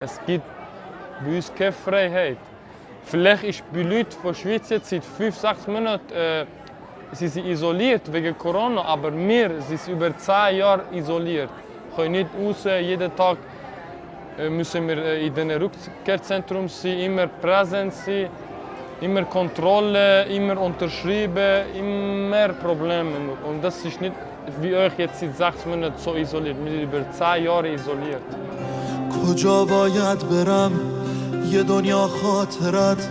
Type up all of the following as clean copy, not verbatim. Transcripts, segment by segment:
Es gibt bei uns keine Freiheit. Vielleicht ist bei Leuten von der Schweiz jetzt seit 5-6 Monaten sie sind isoliert wegen Corona, aber wir sind über 10 Jahre isoliert. Wir können nicht raus, jeden Tag müssen wir in den Rückkehrzentrum sein, immer präsent sein, immer Kontrolle, immer unterschreiben, immer Probleme. Und das ist nicht wie euch jetzt seit 6 Monaten so isoliert. Wir sind über 10 Jahre isoliert. کجا باید برم یه دنیا خاطرت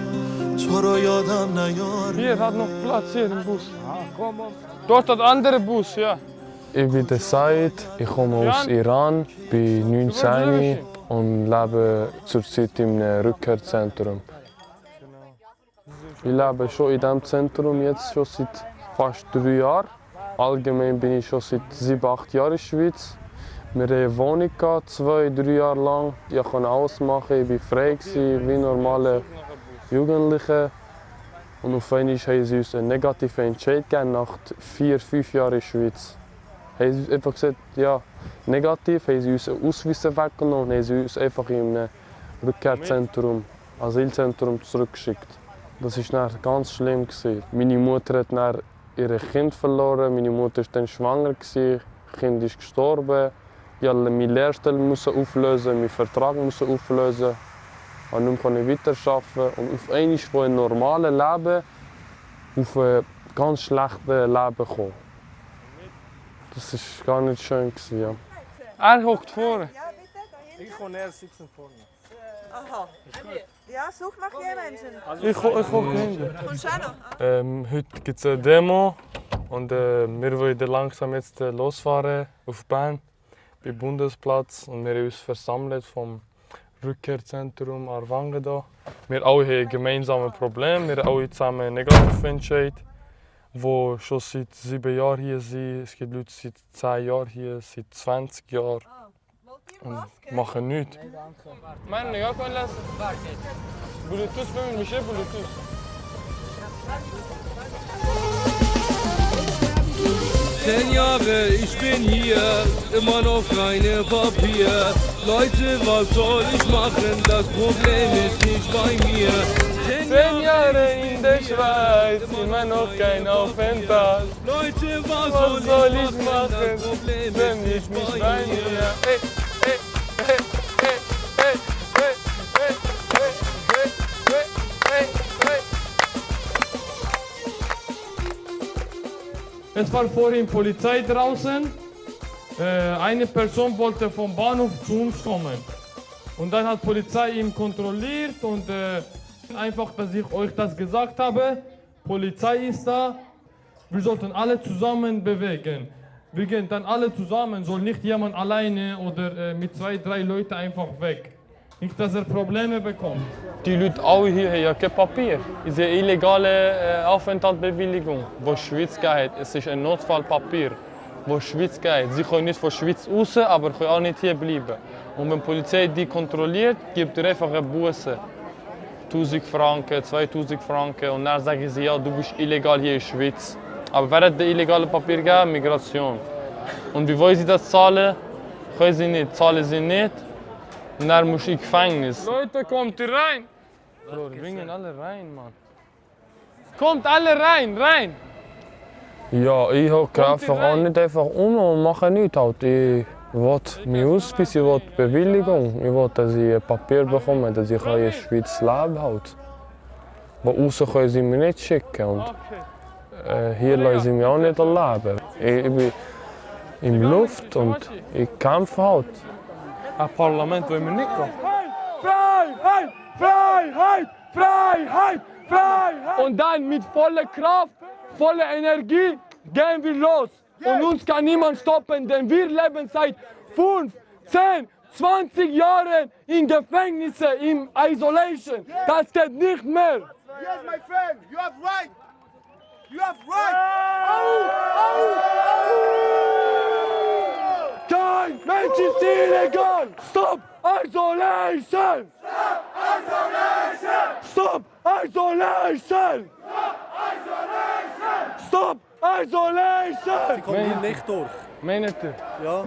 تو رو یادم نیار. Hier hat noch Platz, hier im Bus. Dort hat andere Bus, ja. Ich bin der Said, ich komme aus Iran, bin 19 und lebe zurzeit in einem Rückkehrzentrum. Ich lebe schon in diesem Zentrum jetzt schon seit fast 3 Jahren. Allgemein bin ich schon seit 7-8 Jahren in der Schweiz. Wir hatten eine Wohnung, 2-3 Jahre lang. Ich konnte alles machen, ich war frei wie normale Jugendliche. Und auf einmal haben sie uns einen negativen Entscheid gegeben nach 4-5 Jahren in der Schweiz. Haben sie einfach gesagt, ja, negativ, haben sie uns Ausweise weggenommen und haben sie uns einfach in ein Rückkehrzentrum, Asylzentrum zurückgeschickt. Das war dann ganz schlimm. Meine Mutter hat dann ihr Kind verloren, meine Mutter war dann schwanger, das Kind ist gestorben. Ich musste meine Lehrstelle auflösen, meinen Vertrag auflösen. Ich konnte nicht mehr weiterarbeiten und auf einmal von einem normalen Leben auf ein ganz schlechtes Leben gekommen. Das war gar nicht schön. Ja. Er hockt vorne. Ja, bitte, da hinten. Ich und er sitzen vorne. Aha. Ja, such nach jemanden. Ich hocke hinten. Kommst du auch noch? Heute gibt es eine Demo und wir wollen langsam jetzt losfahren auf Bern, beim Bundesplatz. Und wir haben uns versammelt vom Rückkehrzentrum Aarwangen da. Wir alle haben ein gemeinsames Problem, wir haben alle zusammen einen Negativentscheid, die schon seit 7 Jahren hier sind. Es gibt Leute seit 10 Jahren hier, seit 20 Jahren und machen nichts. Meine نگاه کن لحظه. بلوتوث ببین میشه بلوتوث. 10 Jahre, ich bin hier, immer noch keine Papier. Leute, was soll ich machen? Das Problem ist nicht bei mir. 10 Jahre in der Schweiz, immer noch kein Aufenthalt. Leute, was Was soll ich Das machen, Problem wenn ist ich nicht mich bei bei mir. mir... Hey, hey, hey, hey, hey, hey, hey, hey, hey, hey, hey, hey. Es war vorhin Polizei draußen. Eine Person wollte vom Bahnhof zu uns kommen. Und dann hat Polizei ihn kontrolliert und einfach, dass ich euch das gesagt habe. Polizei ist da. Wir sollten alle zusammen bewegen. Wir gehen dann alle zusammen, soll nicht jemand alleine oder mit 2-3 Leuten einfach weg. Nicht, dass er Probleme bekommt. Die Leute alle hier haben ja kein Papier. Es ist eine illegale Aufenthaltsbewilligung, die die Schweiz geht. Es ist ein Notfallpapier, das die Schweiz geht. Sie können nicht von der Schweiz raus, aber können auch nicht hier bleiben. Und wenn die Polizei die kontrolliert, gibt er einfach eine Buße. 1000 Franken, 2000 Franken und dann sagen sie, ja, du bist illegal hier in der Schweiz. Aber wer hat das illegale Papier gegeben? Migration. Und wie wollen sie das zahlen? Können sie nicht, zahlen sie nicht. Und dann musst du ins Gefängnis. Leute, kommt ihr rein! So, bringen alle rein, Mann. Kommt alle rein, rein! Ja, ich hocke einfach auch nicht einfach und mache nichts. Halt. Ich will mich Ausweis, ich will Bewilligung, ich will, dass ich ein Papier bekomme, dass ich in der Schweiz leben halt. Aber raus können sie mich nicht schicken und hier lassen sie mich auch nicht erleben. Ich bin in der Luft und ich kämpfe halt. Ein Parlament wollen wir nicht gehen. Freiheit! Freiheit! Freiheit! Freiheit! Und dann mit voller Kraft, voller Energie gehen wir los. Und uns kann niemand stoppen, denn wir leben seit 5, 10, 20 Jahren in Gefängnissen, in Isolation. Das geht nicht mehr. Yes, my friend, you have right! You have right! Kein Mensch ist illegal! Stop Isolation! Stop Isolation! Stop Isolation! Stop Isolation! Sie kommen hier nicht durch. Meint ihr? Ja,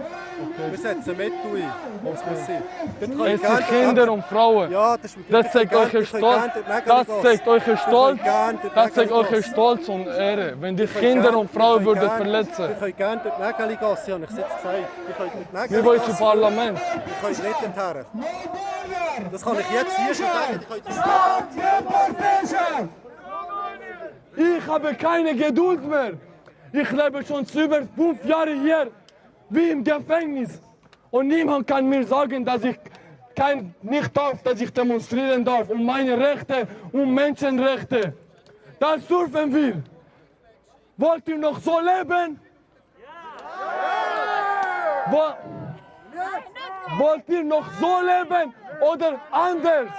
wir setzen Mittel ein, was passiert. Es sind Kinder und Frauen. Ja, Das zeigt euch Stolz. Das zeigt euch Stolz. Das zeigt euch Stolz und Ehre. Wenn die Kinder und Frauen würden verletzen. Wir können gerne durch die Nägeligasse, habe ich es jetzt gesagt. Wir können durch die Wir wollen zum Nägeligasse. Parlament. Wir können nicht dorthin. Das kann ich jetzt hier schon sagen. Ich habe keine Geduld mehr. Ich lebe schon über 5 Jahre hier, wie im Gefängnis. Und niemand kann mir sagen, dass ich nicht darf, dass ich demonstrieren darf. Um meine Rechte, um Menschenrechte. Das dürfen wir. Wollt ihr noch so leben? Ja! Wollt ihr noch so leben oder anders?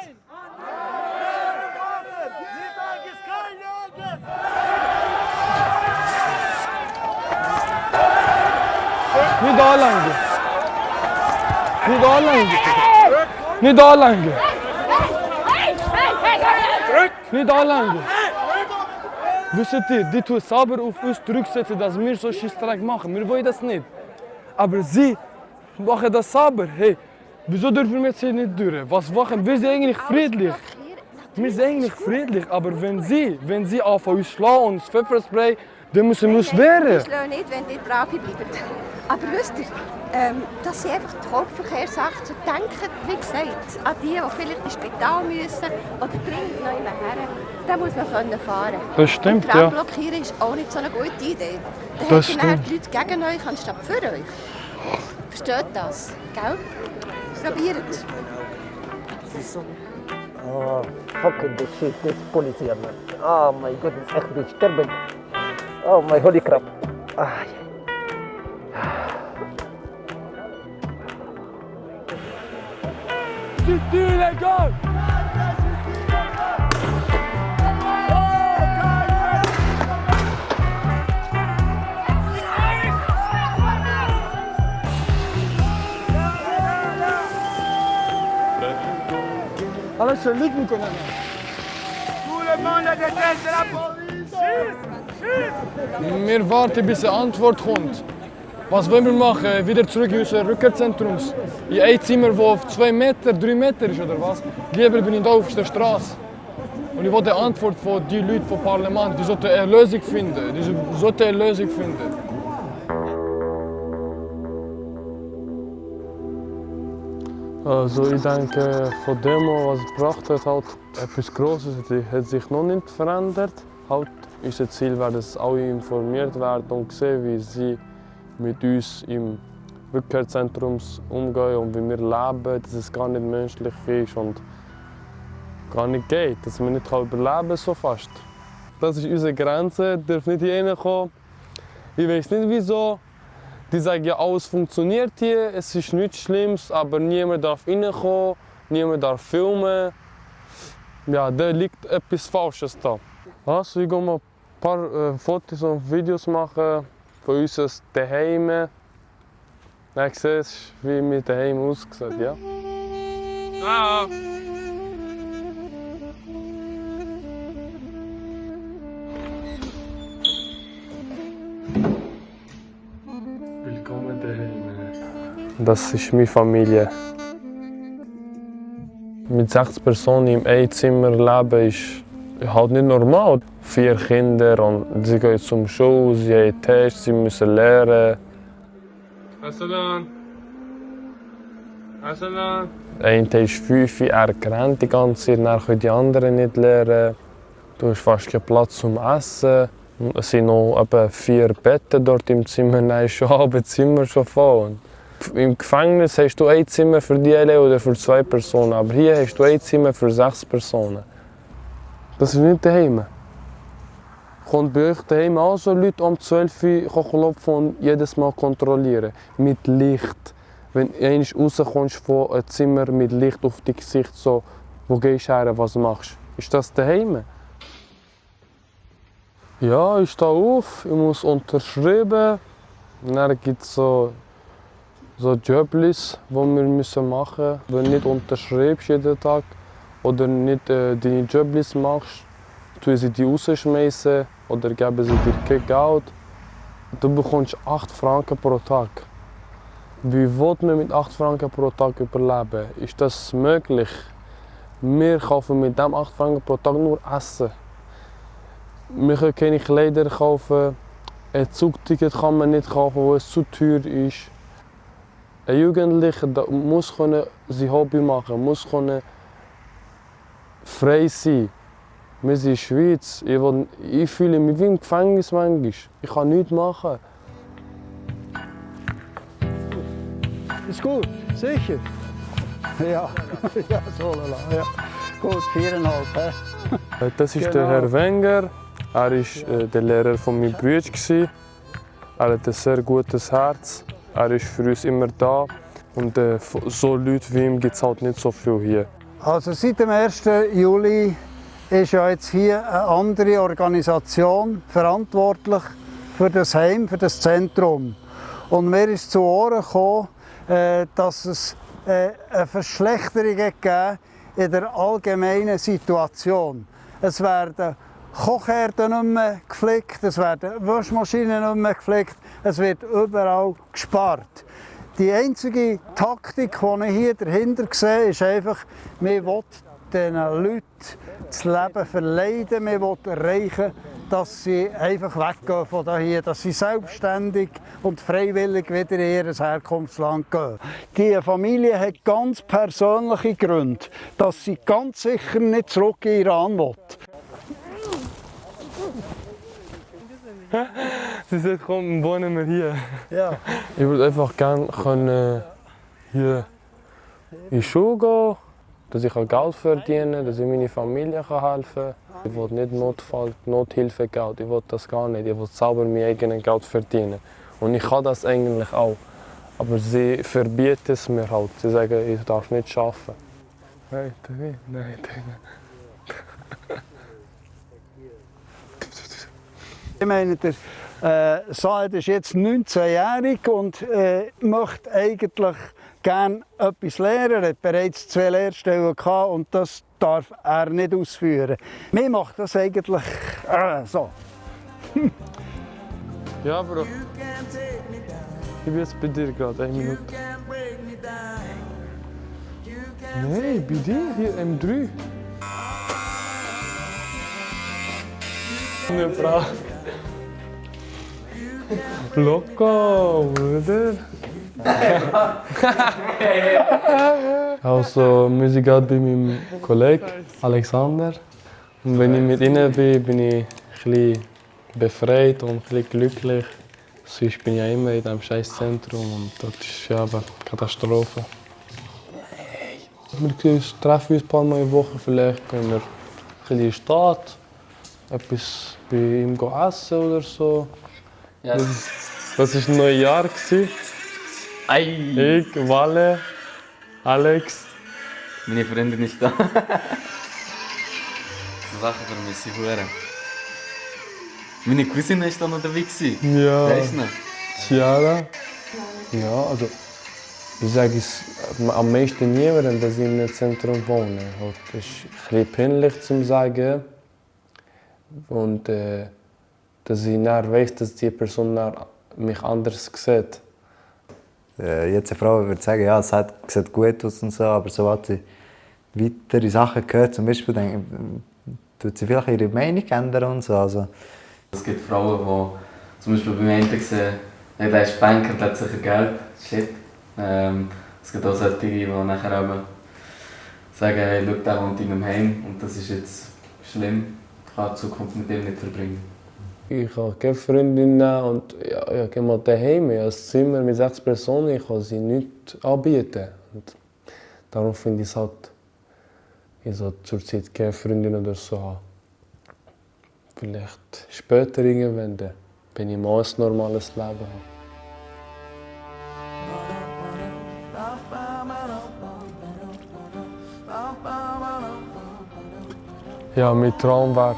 Niet aanlangen. Niet aanlangen. Niet aanlangen. Nicht anlangen. Wisst ihr, die tun sauber auf uns zurücksetzen, dass wir so Schissdreck machen. Wir wollen das nicht. Aber sie machen das sauber. Hey, wieso dürfen wir jetzt hier nicht durch? Was machen wir? Wir sind eigentlich friedlich. Wir sind eigentlich friedlich, aber wenn sie auf uns schlagen und das Pfefferspray, dann müssen wir uns wehren. Ich schlage nicht, wenn die brav bleiben. Aber wisst ihr, das sind einfach die Hauptverkehrssachen zu denken, wie gesagt, an die vielleicht ins Spital müssen oder dringend noch jemand her. Da muss man fahren können. Das stimmt, und ja. blockieren ist auch nicht so eine gute Idee. Da Das haben dann stimmt. die Leute gegen euch anstatt für euch. Versteht das? Gell? Probiert es. Oh, fucking this shit, this policy, man. Oh my goodness, echt disturbing. Oh my holy crap. Ah, C'est illégal! Alles schön liegen können. Wir warten, bis eine Antwort kommt. Was wollen wir machen? Wieder zurück in unser Rückkehrzentrum? In ein Zimmer, das auf 2 Meter, 3 Meter ist oder was? Lieber bin ich hier auf der Straße. Und ich will eine Antwort von den Leuten vom Parlament. Die sollten eine Lösung finden. Die sollten eine Lösung finden. Also ich denke, von dem, was es gebracht hat, halt etwas Grosses hat sich noch nicht verändert. Halt, unser Ziel wäre, dass alle informiert werden und sehen, wie sie mit uns im Rückkehrzentrum umgehen und wie wir leben, dass es gar nicht menschlich ist und gar nicht geht, dass man nicht überleben kann so fast. Das ist unsere Grenze, darf nicht hier reinkommen. Ich weiß nicht wieso. Die sagen ja, alles funktioniert hier, es ist nichts Schlimmes, aber niemand darf reinkommen, niemand darf filmen. Ja, da liegt etwas Falsches da. Also, ich gehe mal ein paar Fotos und Videos machen von uns daheim. Dann siehst du, wie wir daheim aussehen, ja? Ah. Willkommen daheim. Das ist meine Familie. Mit 6 Personen im Einzimmer leben ist halt nicht normal. 4 Kinder und sie gehen zum Schule, sie haben Tests, sie müssen lernen. Assalam. Assalam. Der eine ist 5, er rennt die ganze Zeit, dann können die anderen nicht lernen. Du hast fast keinen Platz zum Essen. Es sind noch etwa 4 Betten dort im Zimmer, dann ist schon das Zimmer schon voll. Im Gefängnis hast du ein Zimmer für die oder für 2 Personen, aber hier hast du ein Zimmer für 6 Personen. Das ist nicht daheim. Kommt bei euch daheim auch so Leute um 12 Uhr klopfen und jedes Mal kontrollieren. Mit Licht. Wenn du rauskommst von einem Zimmer mit Licht auf dein Gesicht, so, wo gehst du her, was machst du? Ist das daheim? Ja, ich stehe auf, ich muss unterschreiben. Dann gibt es so Jobs, die wir machen müssen. Wenn du nicht unterschreibst jeden Tag oder nicht deine Jobs machst, tun sie dich rausschmeißen oder geben sie dir kein Geld. du bekommst 8 Franken pro Tag. Wie will man mit 8 Franken pro Tag überleben? Ist das möglich? Wir kaufen mit dem 8 Franken pro Tag nur Essen. Wir können keine Kleider kaufen. Ein Zugticket kann man nicht kaufen, weil es zu teuer ist. Ein Jugendlicher muss sein Hobby machen, muss frei sein. Wir sind in der Schweiz. Ich fühle mich wie im Gefängnis manchmal. Ich kann nichts machen. Ist gut, sicher? Ja, ja, so lala. Ja. Gut, 4,5. Das ist der Herr Wenger. Er war der Lehrer von meinem Bruder. Er hat ein sehr gutes Herz. Er ist für uns immer da. Und so Leute wie ihm gibt es halt nicht so viel hier. Also seit dem 1. Juli ist ja jetzt hier eine andere Organisation verantwortlich für das Heim, für das Zentrum. Und mir ist zu Ohren gekommen, dass es eine Verschlechterung gegeben in der allgemeinen Situation. Es werden Kochherden nicht mehr gepflegt, es werden Waschmaschinen nicht mehr gepflegt, es wird überall gespart. Die einzige Taktik, die ich hier dahinter sehe, ist einfach, man will diesen Leuten das Leben verleiden, man will erreichen, dass sie einfach weggehen von hier, dass sie selbstständig und freiwillig wieder in ihr Herkunftsland gehen. Die Familie hat ganz persönliche Gründe, dass sie ganz sicher nicht zurück in Iran will. Sie sagt, komm, wohnen wir hier. Ja. Ich würde einfach gerne hier in die Schule gehen, dass ich Geld verdienen kann, dass ich meiner Familie helfen kann. Ich will nicht Nothilfegeld, ich will das gar nicht. Ich will selber mein eigenes Geld verdienen. Und ich kann das eigentlich auch. Aber sie verbieten es mir halt. Sie sagen, ich darf nicht arbeiten. Nein, nein. Ich meine, der Saad ist jetzt 19-jährig und möchte eigentlich gerne etwas lernen. Er hat bereits 2 Lehrstellen gehabt und das darf er nicht ausführen. Mir macht das eigentlich so. Ja, Bro. Ich bin jetzt bei dir gerade, 1 Minute. Nein, bei dir hier M3. Eine Frage. Loco, Bruder. Also, wir sind gerade bei meinem Kollegen Alexander. Und wenn ich mit ihnen bin, bin ich ein bisschen befreit und ein bisschen glücklich. Sonst bin ich ja immer in diesem Scheißzentrum und dort ist ja eine Katastrophe. Wir treffen uns ein paar Mal in der Woche, vielleicht gehen wir ein bisschen in die Stadt, etwas bei ihm essen oder so. Ja. Das war Neujahr. Ich, Walle, Alex. Meine Freundin ist da. So Sachen vermisse ich hure. Meine Cousine war da noch dabei. Ja. Wer ist noch? Ciara. Ja, also ich sage es am meisten niemandem, dass ich in einem Zentrum wohne. Das ist ein bisschen peinlich zu sagen. Und dass ich weiss, dass die Person mich anders sieht. Jetzt eine Frau würde sagen, ja, es sieht gut aus und so, aber so hat sie weitere Sachen gehört. Zum Beispiel tut sie vielleicht ihre Meinung ändern und so. Also. Es gibt Frauen, die zum Beispiel beim einen sehen, hey, der ist Banker, der hat sicher Geld. Shit. Es gibt auch solche, die nachher auch sagen, hey, schau, der wohnt in einem Heim und das ist jetzt schlimm. Ich kann die Zukunft mit ihm nicht verbringen. Ich habe keine Freundin und ja, gehe mal daheim. Ich habe ein Zimmer mit 6 Personen, ich kann sie nichts anbieten. Und darum finde ich es halt, ich sollte zurzeit keine Freundin oder so haben. Vielleicht später irgendwann, wenn ich mal ein normales Leben habe. Ja, mein Traum wäre,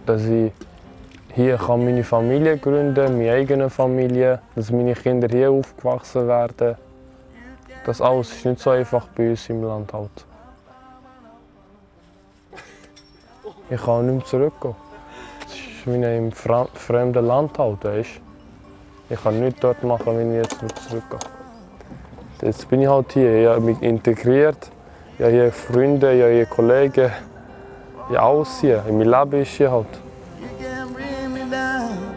dass ich hier meine Familie gründen kann, meine eigene Familie, dass meine Kinder hier aufgewachsen werden. Das alles ist nicht so einfach bei uns im Land. Halt. Ich kann nicht mehr zurückgehen. Es ist wie in einem fremden Land. Halt, weißt? Ich kann nichts dort machen, wenn ich jetzt zurückgehe. Jetzt bin ich halt hier, ich habe mich integriert, ich habe hier Freunde, ich habe hier Kollegen, ich habe alles hier, mein Leben ist hier halt. You can't bring me down.